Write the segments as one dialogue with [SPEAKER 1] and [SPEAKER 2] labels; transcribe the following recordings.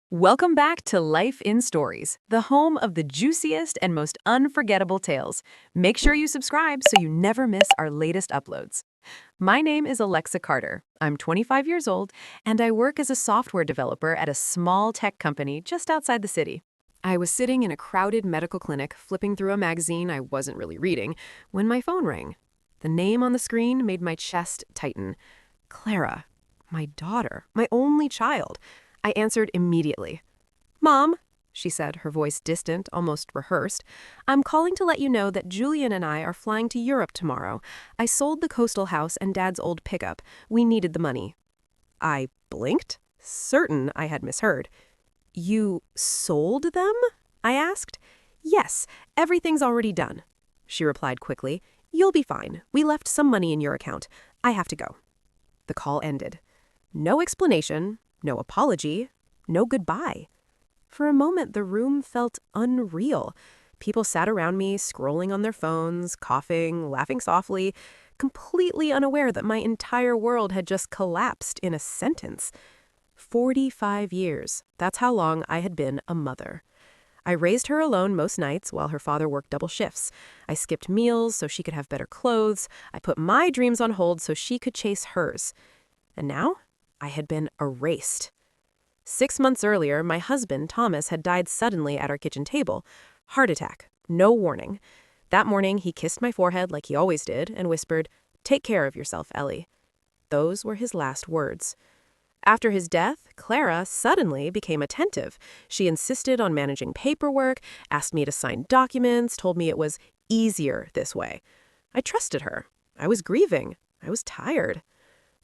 [SPEAKER 1] Welcome back to Life in Stories, the home of the juiciest and most unforgettable tales. Make sure you subscribe so you never miss our latest uploads. My name is Alexa Carter. I'm 25 years old, and I work as a software developer at a small tech company just outside the city. I was sitting in a crowded medical clinic, flipping through a magazine I wasn't really reading, when my phone rang. The name on the screen made my chest tighten. Clara, my daughter, my only child. I answered immediately. "Mom," she said, her voice distant, almost rehearsed, "I'm calling to let you know that Julian and I are flying to Europe tomorrow. I sold the coastal house and Dad's old pickup. We needed the money." I blinked, certain I had misheard. "You sold them?" I asked. "Yes, everything's already done," she replied quickly. "You'll be fine. We left some money in your account. I have to go." The call ended. No explanation, no apology, no goodbye. For a moment, the room felt unreal. People sat around me, scrolling on their phones, coughing, laughing softly, completely unaware that my entire world had just collapsed in a sentence. 45 years. That's how long I had been a mother. I raised her alone most nights while her father worked double shifts. I skipped meals so she could have better clothes. I put my dreams on hold so she could chase hers. And now, I had been erased. 6 months earlier, my husband, Thomas, had died suddenly at our kitchen table. Heart attack. No warning. That morning, he kissed my forehead like he always did and whispered, "Take care of yourself, Ellie." Those were his last words. After his death, Clara suddenly became attentive. She insisted on managing paperwork, asked me to sign documents, told me it was easier this way. I trusted her. I was grieving. I was tired.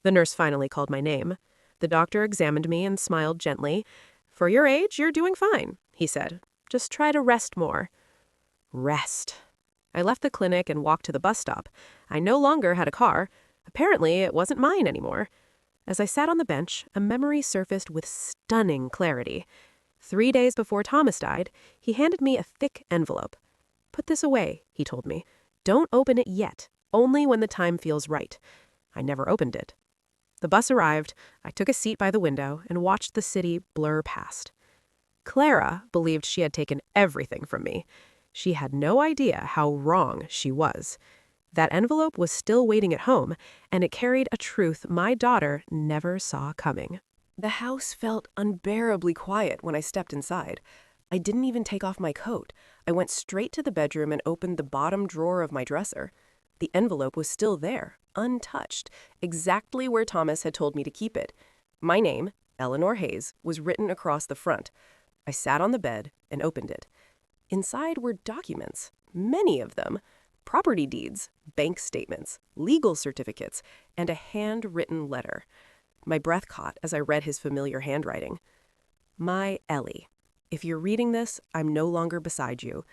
[SPEAKER 1] The nurse finally called my name. The doctor examined me and smiled gently. "For your age, you're doing fine," he said. "Just try to rest more." Rest. I left the clinic and walked to the bus stop. I no longer had a car. Apparently, it wasn't mine anymore. As I sat on the bench, a memory surfaced with stunning clarity. 3 days before Thomas died, he handed me a thick envelope. "Put this away," he told me. "Don't open it yet, only when the time feels right." I never opened it. The bus arrived, I took a seat by the window and watched the city blur past. Clara believed she had taken everything from me. She had no idea how wrong she was. That envelope was still waiting at home, and it carried a truth my daughter never saw coming. The house felt unbearably quiet when I stepped inside. I didn't even take off my coat. I went straight to the bedroom and opened the bottom drawer of my dresser. The envelope was still there, untouched, exactly where Thomas had told me to keep it. My name, Eleanor Hayes, was written across the front. I sat on the bed and opened it. Inside were documents, many of them, property deeds, bank statements, legal certificates, and a handwritten letter. My breath caught as I read his familiar handwriting. "My Ellie, if you're reading this, I'm no longer beside you.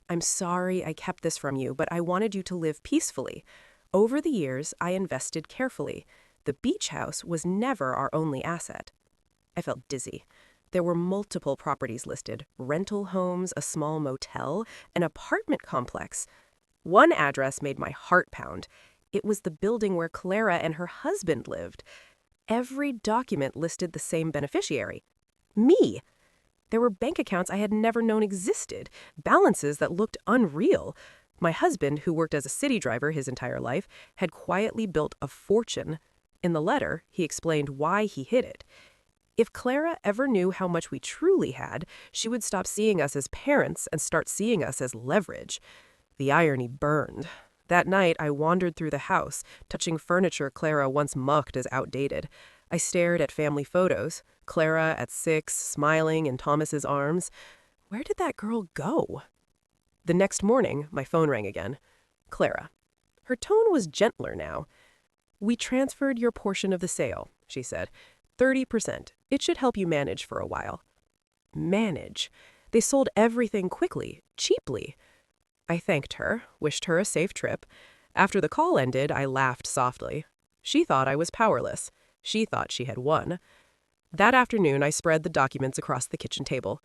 [SPEAKER 1] I'm sorry I kept this from you, but I wanted you to live peacefully. Over the years, I invested carefully. The beach house was never our only asset." I felt dizzy. There were multiple properties listed, rental homes, a small motel, an apartment complex. One address made my heart pound. It was the building where Clara and her husband lived. Every document listed the same beneficiary. Me! There were bank accounts I had never known existed, balances that looked unreal. My husband, who worked as a city driver his entire life, had quietly built a fortune. In the letter, he explained why he hid it. If Clara ever knew how much we truly had, she would stop seeing us as parents and start seeing us as leverage. The irony burned. That night, I wandered through the house, touching furniture Clara once mocked as outdated. I stared at family photos, Clara at 6, smiling in Thomas's arms. Where did that girl go? The next morning, my phone rang again. Clara. Her tone was gentler now. "We transferred your portion of the sale," she said. 30%. It should help you manage for a while." Manage? They sold everything quickly, cheaply. I thanked her, wished her a safe trip. After the call ended, I laughed softly. She thought I was powerless. She thought she had won. That afternoon, I spread the documents across the kitchen table.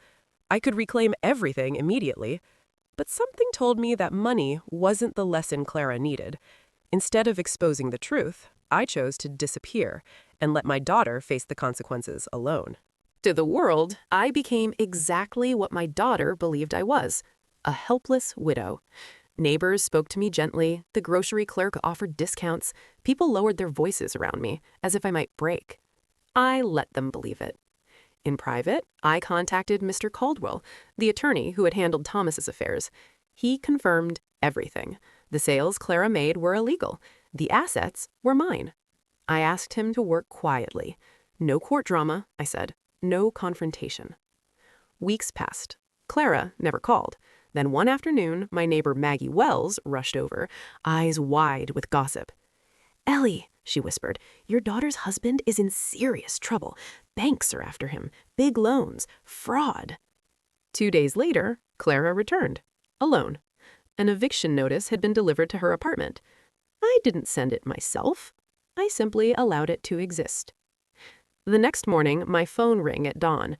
[SPEAKER 1] I could reclaim everything immediately, but something told me that money wasn't the lesson Clara needed. Instead of exposing the truth, I chose to disappear and let my daughter face the consequences alone. To the world, I became exactly what my daughter believed I was, a helpless widow. Neighbors spoke to me gently, the grocery clerk offered discounts, people lowered their voices around me, as if I might break. I let them believe it. In private, I contacted Mr. Caldwell, the attorney who had handled Thomas's affairs. He confirmed everything. The sales Clara made were illegal. The assets were mine. I asked him to work quietly. No court drama, I said. No confrontation. Weeks passed. Clara never called. Then one afternoon, my neighbor Maggie Wells rushed over, eyes wide with gossip. "Ellie," she whispered, "your daughter's husband is in serious trouble. Banks are after him. Big loans. Fraud." 2 days later, Clara returned, alone. An eviction notice had been delivered to her apartment. I didn't send it myself. I simply allowed it to exist. The next morning, my phone rang at dawn.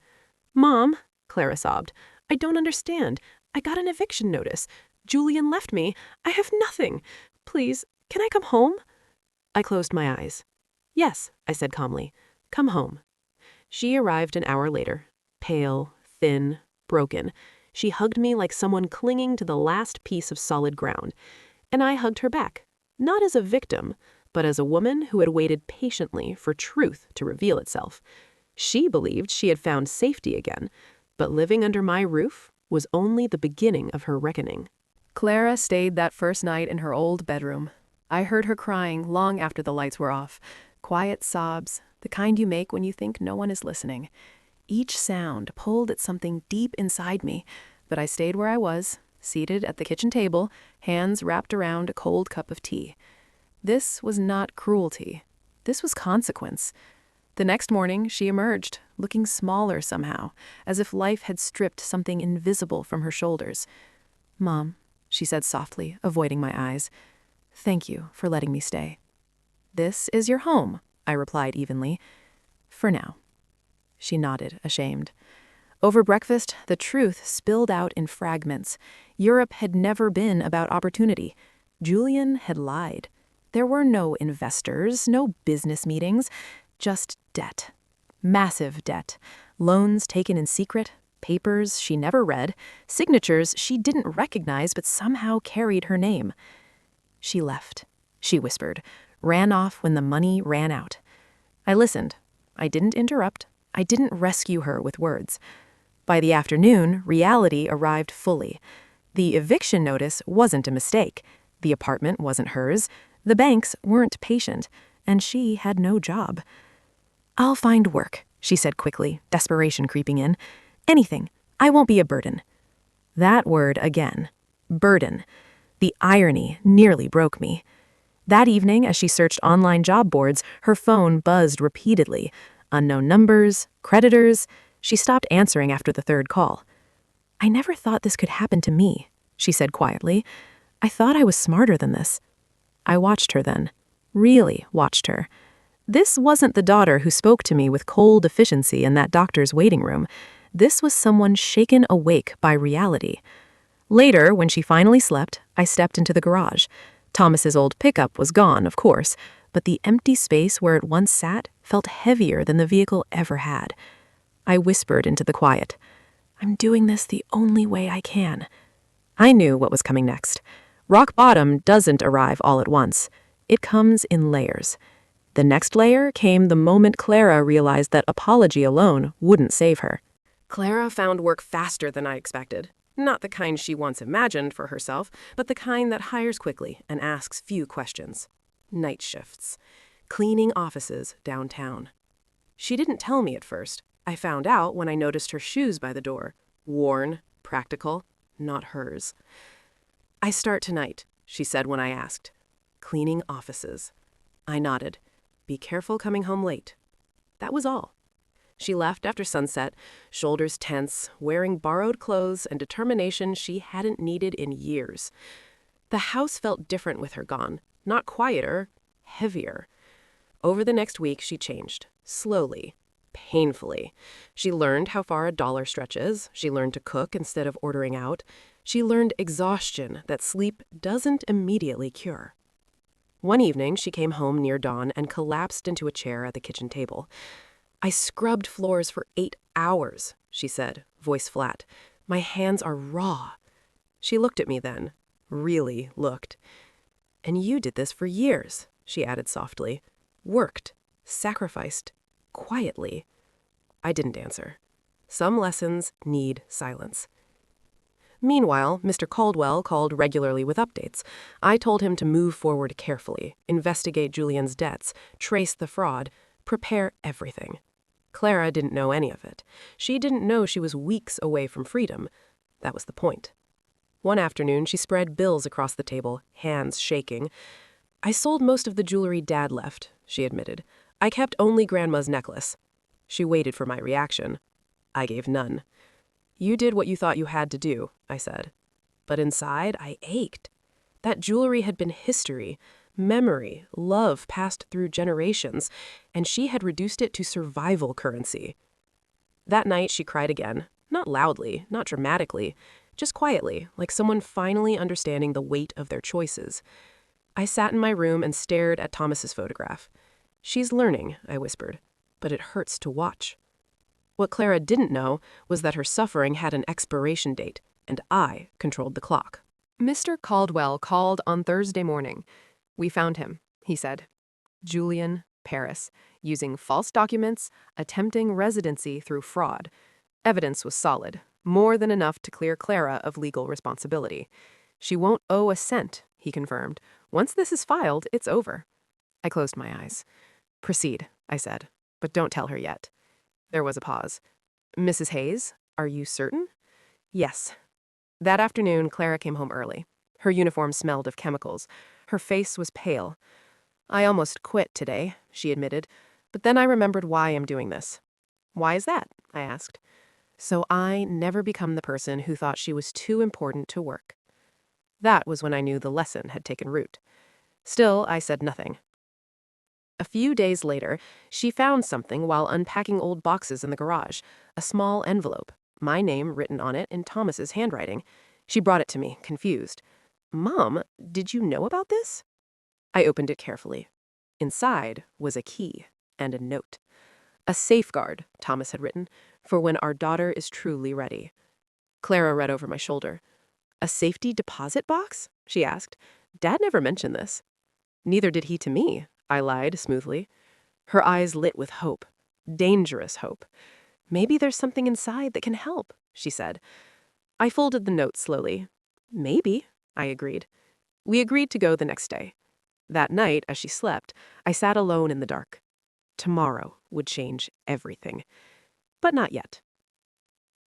[SPEAKER 1] "Mom," Clara sobbed, "I don't understand. I got an eviction notice. Julian left me. I have nothing. Please, can I come home?" I closed my eyes. "Yes," I said calmly. "Come home." She arrived an hour later, pale, thin, broken. She hugged me like someone clinging to the last piece of solid ground. And I hugged her back, not as a victim, but as a woman who had waited patiently for truth to reveal itself. She believed she had found safety again, but living under my roof was only the beginning of her reckoning. Clara stayed that first night in her old bedroom. I heard her crying long after the lights were off. Quiet sobs, the kind you make when you think no one is listening. Each sound pulled at something deep inside me, but I stayed where I was, seated at the kitchen table, hands wrapped around a cold cup of tea. This was not cruelty. This was consequence. The next morning, she emerged, looking smaller somehow, as if life had stripped something invisible from her shoulders. "Mom," she said softly, avoiding my eyes, "thank you for letting me stay." "This is your home," I replied evenly. "For now." She nodded, ashamed. Over breakfast, the truth spilled out in fragments. Europe had never been about opportunity. Julian had lied. There were no investors, no business meetings, just debt. Massive debt. Loans taken in secret, papers she never read, signatures she didn't recognize but somehow carried her name. "She left," she whispered, "ran off when the money ran out." I listened. I didn't interrupt. I didn't rescue her with words. By the afternoon, reality arrived fully. The eviction notice wasn't a mistake. The apartment wasn't hers. The banks weren't patient. And she had no job. "I'll find work," she said quickly, desperation creeping in. "Anything. I won't be a burden." That word again. Burden. The irony nearly broke me. That evening, as she searched online job boards, her phone buzzed repeatedly. Unknown numbers, creditors. She stopped answering after the third call. "I never thought this could happen to me," she said quietly. "I thought I was smarter than this." I watched her then. Really watched her. This wasn't the daughter who spoke to me with cold efficiency in that doctor's waiting room. This was someone shaken awake by reality. Later, when she finally slept, I stepped into the garage. Thomas's old pickup was gone, of course, but the empty space where it once sat felt heavier than the vehicle ever had. I whispered into the quiet, "I'm doing this the only way I can." I knew what was coming next. Rock bottom doesn't arrive all at once. It comes in layers. The next layer came the moment Clara realized that apology alone wouldn't save her. Clara found work faster than I expected. Not the kind she once imagined for herself, but the kind that hires quickly and asks few questions. Night shifts. Cleaning offices downtown. She didn't tell me at first. I found out when I noticed her shoes by the door. Worn, practical, not hers. "I start tonight," she said when I asked. "Cleaning offices." I nodded. "Be careful coming home late." That was all. She left after sunset, shoulders tense, wearing borrowed clothes and determination she hadn't needed in years. The house felt different with her gone, not quieter, heavier. Over the next week, she changed, slowly, painfully. She learned how far a dollar stretches. She learned to cook instead of ordering out. She learned exhaustion that sleep doesn't immediately cure. One evening, she came home near dawn and collapsed into a chair at the kitchen table. I scrubbed floors for 8 hours, she said, voice flat. My hands are raw. She looked at me then, really looked. And you did this for years, she added softly. Worked, sacrificed, quietly. I didn't answer. Some lessons need silence. Meanwhile, Mr. Caldwell called regularly with updates. I told him to move forward carefully, investigate Julian's debts, trace the fraud, prepare everything. Clara didn't know any of it. She didn't know she was weeks away from freedom. That was the point. One afternoon, she spread bills across the table, hands shaking. I sold most of the jewelry Dad left, she admitted. I kept only Grandma's necklace. She waited for my reaction. I gave none. You did what you thought you had to do, I said. But inside, I ached. That jewelry had been history, memory, love passed through generations, and she had reduced it to survival currency. That night, she cried again, not loudly, not dramatically, just quietly, like someone finally understanding the weight of their choices. I sat in my room and stared at Thomas's photograph. She's learning, I whispered, but it hurts to watch. What Clara didn't know was that her suffering had an expiration date, and I controlled the clock. Mr. Caldwell called on Thursday morning. We found him, he said. Julian, Paris, using false documents, attempting residency through fraud. Evidence was solid, more than enough to clear Clara of legal responsibility. She won't owe a cent, he confirmed. Once this is filed, it's over. I closed my eyes. Proceed, I said, but don't tell her yet. There was a pause. Mrs. Hayes, are you certain? Yes. That afternoon, Clara came home early. Her uniform smelled of chemicals. Her face was pale. I almost quit today, she admitted, but then I remembered why I'm doing this. Why is that? I asked. So I never become the person who thought she was too important to work. That was when I knew the lesson had taken root. Still, I said nothing. A few days later, she found something while unpacking old boxes in the garage, a small envelope, my name written on it in Thomas's handwriting. She brought it to me, confused. Mom, did you know about this? I opened it carefully. Inside was a key and a note. A safeguard, Thomas had written, for when our daughter is truly ready. Clara read over my shoulder. A safety deposit box? She asked. Dad never mentioned this. Neither did he to me, I lied smoothly. Her eyes lit with hope. Dangerous hope. Maybe there's something inside that can help, she said. I folded the note slowly. Maybe, I agreed. We agreed to go the next day. That night, as she slept, I sat alone in the dark. Tomorrow would change everything. But not yet.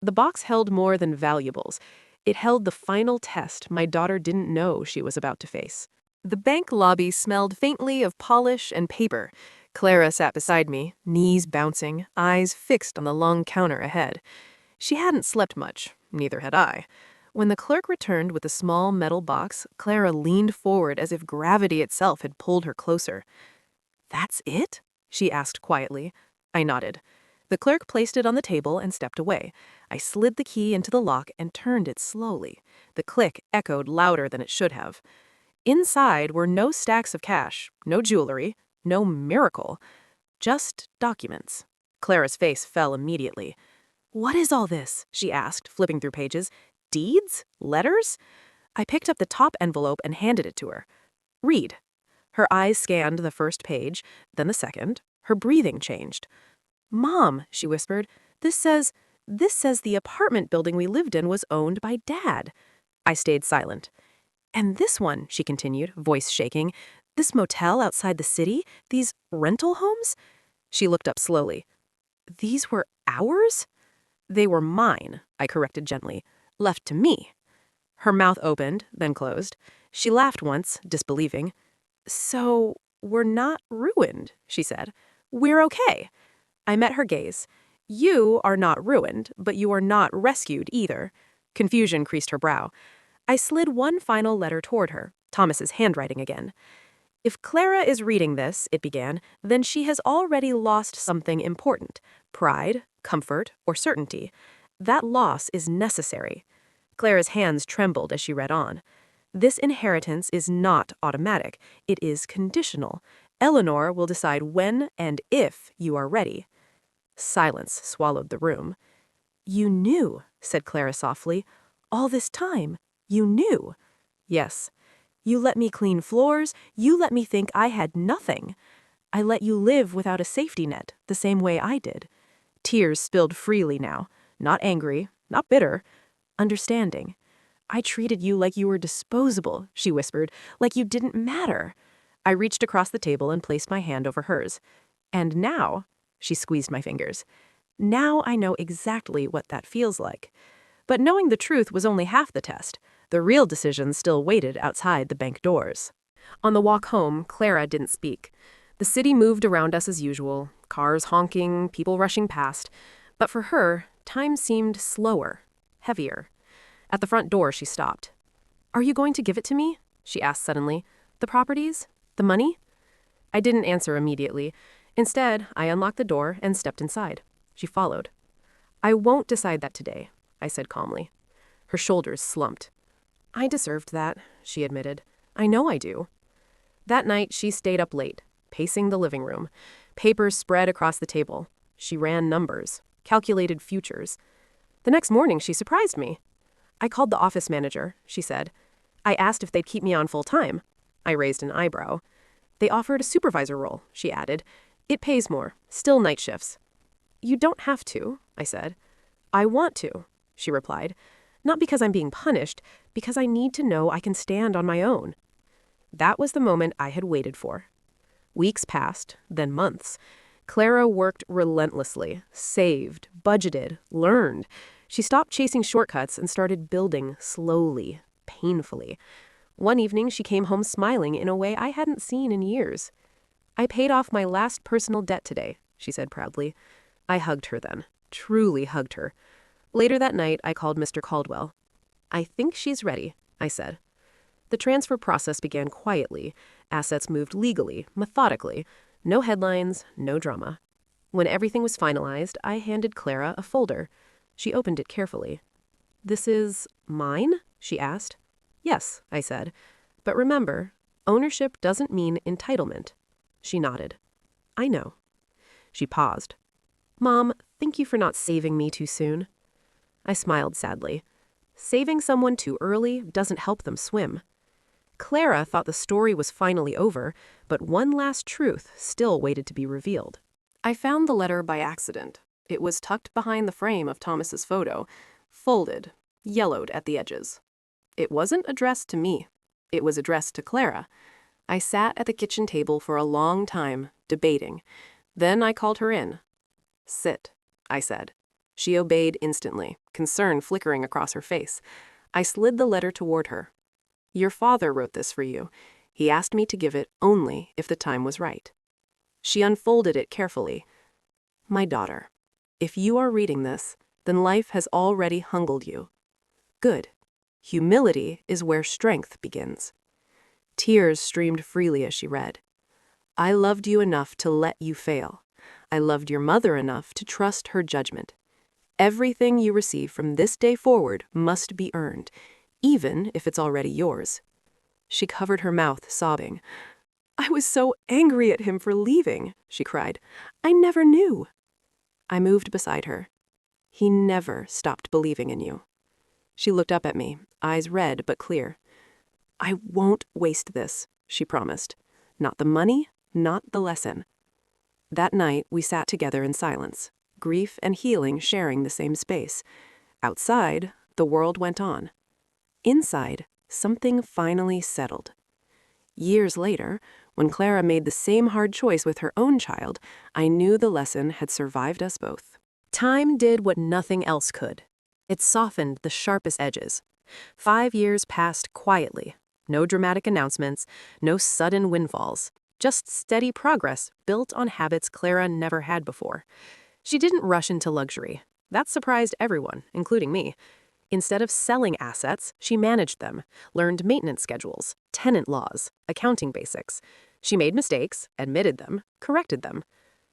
[SPEAKER 1] The box held more than valuables. It held the final test my daughter didn't know she was about to face. The bank lobby smelled faintly of polish and paper. Clara sat beside me, knees bouncing, eyes fixed on the long counter ahead. She hadn't slept much, neither had I. When the clerk returned with a small metal box, Clara leaned forward as if gravity itself had pulled her closer. That's it? She asked quietly. I nodded. The clerk placed it on the table and stepped away. I slid the key into the lock and turned it slowly. The click echoed louder than it should have. Inside were no stacks of cash, no jewelry, no miracle, just documents. Clara's face fell immediately. What is all this? She asked, flipping through pages. Deeds? Letters? I picked up the top envelope and handed it to her. Read. Her eyes scanned the first page, then the second. Her breathing changed. Mom, she whispered, this says the apartment building we lived in was owned by Dad. I stayed silent. And this one, she continued, voice shaking, this motel outside the city, these rental homes? She looked up slowly. These were ours? They were mine, I corrected gently, left to me. Her mouth opened, then closed. She laughed once, disbelieving. So we're not ruined, she said. We're okay. I met her gaze. You are not ruined, but you are not rescued either. Confusion creased her brow. I slid one final letter toward her, Thomas's handwriting again. If Clara is reading this, it began, then she has already lost something important, pride, comfort, or certainty. That loss is necessary. Clara's hands trembled as she read on. This inheritance is not automatic. It is conditional. Eleanor will decide when and if you are ready. Silence swallowed the room. "You knew," said Clara softly. "All this time, you knew." "Yes. You let me clean floors. You let me think I had nothing. I let you live without a safety net, the same way I did." Tears spilled freely now. Not angry, not bitter. Understanding. "I treated you like you were disposable," she whispered, "like you didn't matter." I reached across the table and placed my hand over hers. "And now," she squeezed my fingers, "now I know exactly what that feels like." But knowing the truth was only half the test. The real decision still waited outside the bank doors. On the walk home, Clara didn't speak. The city moved around us as usual, cars honking, people rushing past. But for her, time seemed slower, heavier. At the front door, she stopped. "Are you going to give it to me?" she asked suddenly. "The properties? The money?" I didn't answer immediately. Instead, I unlocked the door and stepped inside. She followed. "I won't decide that today," I said calmly. Her shoulders slumped. "I deserved that," she admitted. "I know I do." That night, she stayed up late, pacing the living room. Papers spread across the table. She ran numbers, calculated futures. The next morning, she surprised me. "I called the office manager," she said. "I asked if they'd keep me on full time." I raised an eyebrow. "They offered a supervisor role," she added. "It pays more, still night shifts." "You don't have to," I said. "I want to," she replied. "Not because I'm being punished, because I need to know I can stand on my own." That was the moment I had waited for. Weeks passed, then months. Clara worked relentlessly, saved, budgeted, learned. She stopped chasing shortcuts and started building slowly, painfully. One evening, she came home smiling in a way I hadn't seen in years. "I paid off my last personal debt today," she said proudly. I hugged her then, truly hugged her. Later that night, I called Mr. Caldwell. "I think she's ready," I said. The transfer process began quietly. Assets moved legally, methodically. No headlines, no drama. When everything was finalized, I handed Clara a folder. She opened it carefully. "This is mine?" she asked. "Yes," I said. "But remember, ownership doesn't mean entitlement." She nodded. "I know." She paused. "Mom, thank you for not saving me too soon." I smiled sadly. Saving someone too early doesn't help them swim. Clara thought the story was finally over, but one last truth still waited to be revealed. I found the letter by accident. It was tucked behind the frame of Thomas's photo, folded, yellowed at the edges. It wasn't addressed to me. It was addressed to Clara. I sat at the kitchen table for a long time, debating. Then I called her in. "Sit," I said. She obeyed instantly, concern flickering across her face. I slid the letter toward her. "Your father wrote this for you. He asked me to give it only if the time was right." She unfolded it carefully. "My daughter, if you are reading this, then life has already humbled you. Good. Humility is where strength begins." Tears streamed freely as she read. "I loved you enough to let you fail. I loved your mother enough to trust her judgment. Everything you receive from this day forward must be earned, even if it's already yours." She covered her mouth, sobbing. "I was so angry at him for leaving," she cried. "I never knew." I moved beside her. "He never stopped believing in you." She looked up at me, eyes red but clear. "I won't waste this," she promised. "Not the money, not the lesson." That night, we sat together in silence, grief and healing sharing the same space. Outside, the world went on. Inside, something finally settled. Years later, when Clara made the same hard choice with her own child, I knew the lesson had survived us both. Time did what nothing else could. It softened the sharpest edges. 5 years passed quietly. No dramatic announcements, no sudden windfalls. Just steady progress built on habits Clara never had before. She didn't rush into luxury. That surprised everyone, including me. Instead of selling assets, she managed them, learned maintenance schedules, tenant laws, accounting basics. She made mistakes, admitted them, corrected them.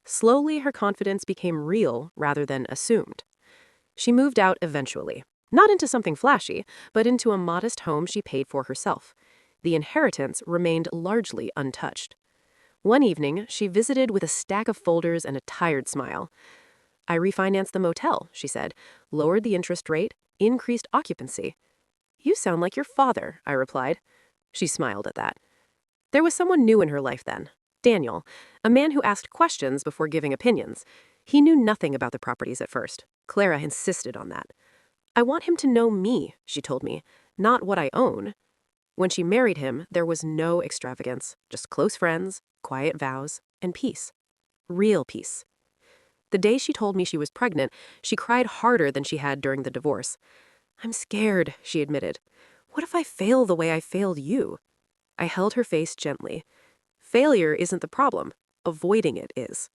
[SPEAKER 1] Slowly, her confidence became real rather than assumed. She moved out eventually, not into something flashy, but into a modest home she paid for herself. The inheritance remained largely untouched. One evening, she visited with a stack of folders and a tired smile. I refinanced the motel, she said, lowered the interest rate, increased occupancy. You sound like your father, I replied. She smiled at that. There was someone new in her life then. Daniel, a man who asked questions before giving opinions. He knew nothing about the properties at first. Clara insisted on that. I want him to know me, she told me, not what I own. When she married him, there was no extravagance, just close friends, quiet vows, and peace. Real peace. The day she told me she was pregnant, she cried harder than she had during the divorce. I'm scared, she admitted. What if I fail the way I failed you? I held her face gently. Failure isn't the problem. Avoiding it is.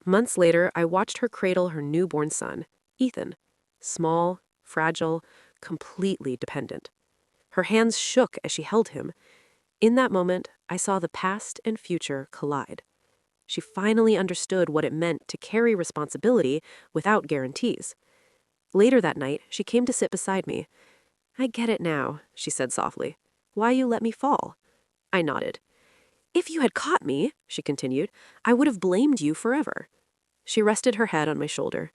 [SPEAKER 1] Months later, I watched her cradle her newborn son, Ethan. Small, fragile, completely dependent. Her hands shook as she held him. In that moment, I saw the past and future collide. She finally understood what it meant to carry responsibility without guarantees. Later that night, she came to sit beside me. I get it now, she said softly. Why you let me fall? I nodded. If you had caught me, she continued, I would have blamed you forever. She rested her head on my shoulder.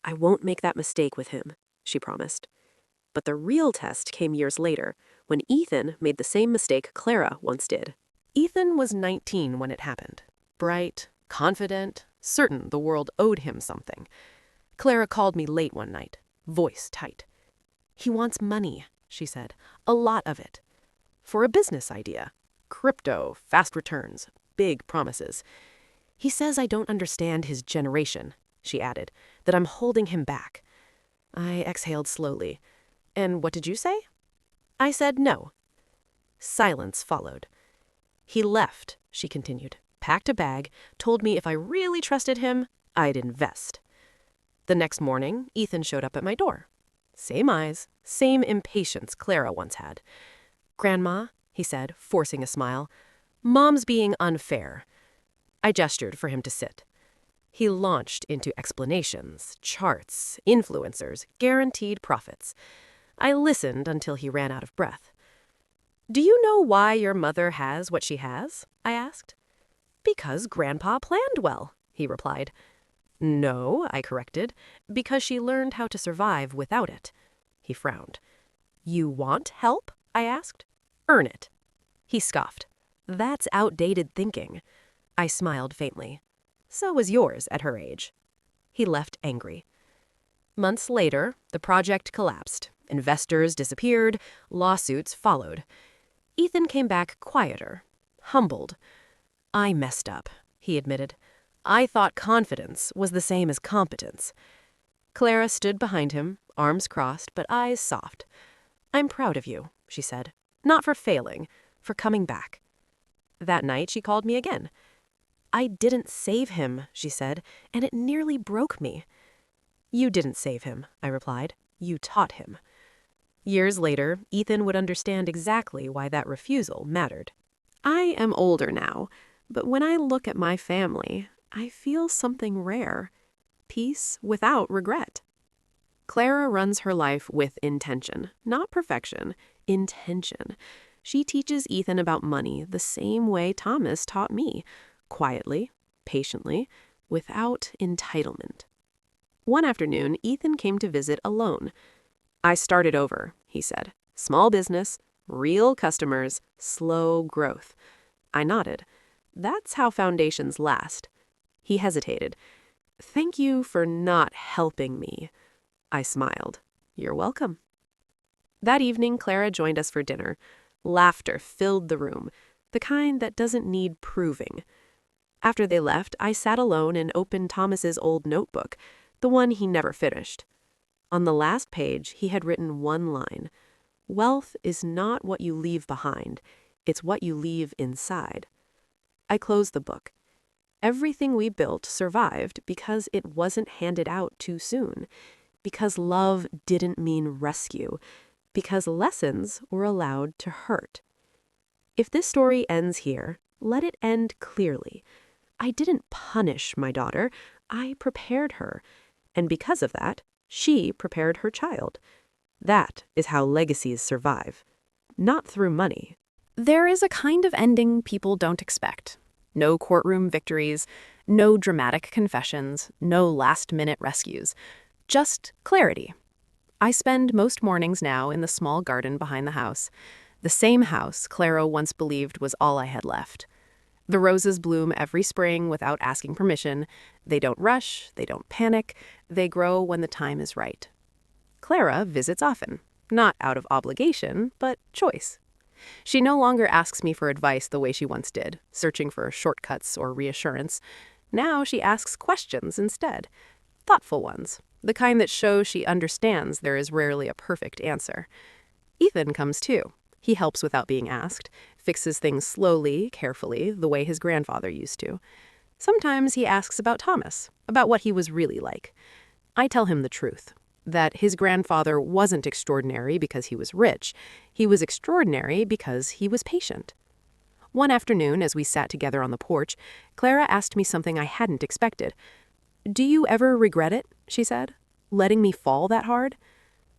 [SPEAKER 1] I won't make that mistake with him, she promised. But the real test came years later, when Ethan made the same mistake Clara once did. Ethan was 19 when it happened. Bright, confident, certain the world owed him something. Clara called me late one night, voice tight. He wants money, she said, a lot of it. For a business idea. Crypto, fast returns, big promises. He says I don't understand his generation, she added, that I'm holding him back. I exhaled slowly. And what did you say? I said no. Silence followed. He left, she continued, packed a bag, told me if I really trusted him, I'd invest. The next morning, Ethan showed up at my door. Same eyes, same impatience Clara once had. Grandma, he said, forcing a smile, Mom's being unfair. I gestured for him to sit. He launched into explanations, charts, influencers, guaranteed profits. I listened until he ran out of breath. Do you know why your mother has what she has? I asked. Because Grandpa planned well, he replied. No, I corrected, because she learned how to survive without it. He frowned. You want help? I asked. Earn it. He scoffed. That's outdated thinking. I smiled faintly. So was yours at her age. He left angry. Months later, the project collapsed. Investors disappeared. Lawsuits followed. Ethan came back quieter, humbled. I messed up, he admitted. I thought confidence was the same as competence. Clara stood behind him, arms crossed but eyes soft. I'm proud of you, she said. Not for failing, for coming back. That night she called me again. I didn't save him, she said, and it nearly broke me. You didn't save him, I replied. You taught him. Years later, Ethan would understand exactly why that refusal mattered. I am older now, but when I look at my family, I feel something rare. Peace without regret. Clara runs her life with intention, not perfection, intention. She teaches Ethan about money the same way Thomas taught me, quietly, patiently, without entitlement. One afternoon, Ethan came to visit alone. I started over, he said. Small business, real customers, slow growth. I nodded. That's how foundations last. He hesitated. Thank you for not helping me. I smiled. You're welcome. That evening, Clara joined us for dinner. Laughter filled the room, the kind that doesn't need proving. After they left, I sat alone and opened Thomas's old notebook, the one he never finished. On the last page, he had written one line. Wealth is not what you leave behind. It's what you leave inside. I closed the book. Everything we built survived because it wasn't handed out too soon, because love didn't mean rescue, because lessons were allowed to hurt. If this story ends here, let it end clearly. I didn't punish my daughter. I prepared her. And because of that, she prepared her child. That is how legacies survive, not through money.
[SPEAKER 2] There is a kind of ending people don't expect. No courtroom victories,
[SPEAKER 1] No dramatic confessions, no last-minute rescues, just clarity. I spend most mornings now in the small garden behind the house, the same house Clara once believed was all I had left. The roses bloom every spring without asking permission. They don't rush, they don't panic, they grow when the time is right. Clara visits often, not out of obligation, but choice. She no longer asks me for advice the way she once did, searching for shortcuts or reassurance. Now she asks questions instead, thoughtful ones, the kind that show she understands there is rarely a perfect answer. Ethan comes too. He helps without being asked, fixes things slowly, carefully, the way his grandfather used to. Sometimes he asks about Thomas, about what he was really like. I tell him the truth, that his grandfather wasn't extraordinary because he was rich. He was extraordinary because he was patient. One afternoon, as we sat together on the porch, Clara asked me something I hadn't expected. "Do you ever regret it?" she said. "Letting me fall that hard?"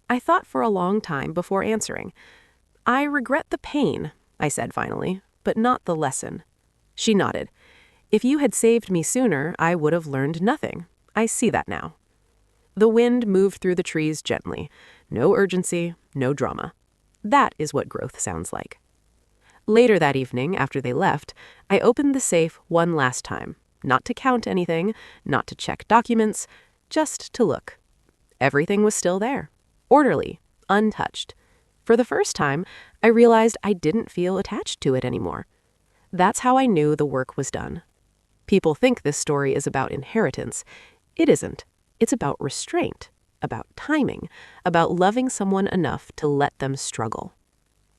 [SPEAKER 1] I thought for a long time before answering. "I regret the pain," I said finally, "but not the lesson." She nodded. "If you had saved me sooner, I would have learned nothing. I see that now." The wind moved through the trees gently. No urgency, no drama. That is what growth sounds like. Later that evening, after they left, I opened the safe one last time. Not to count anything, not to check documents, just to look. Everything was still there. Orderly, untouched. For the first time, I realized I didn't feel attached to it anymore. That's how I knew the work was done. People think this story is about inheritance. It isn't. It's about restraint, about timing, about loving someone enough to let them struggle.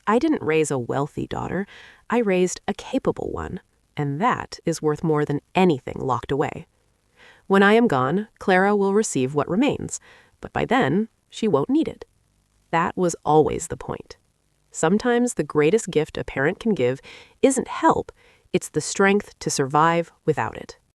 [SPEAKER 1] I didn't raise a wealthy daughter. I raised a capable one, and that is worth more than anything locked away. When I am gone, Clara will receive what remains, but by then, she won't need it. That was always the point. Sometimes the greatest gift a parent can give isn't help, it's the strength to survive without it.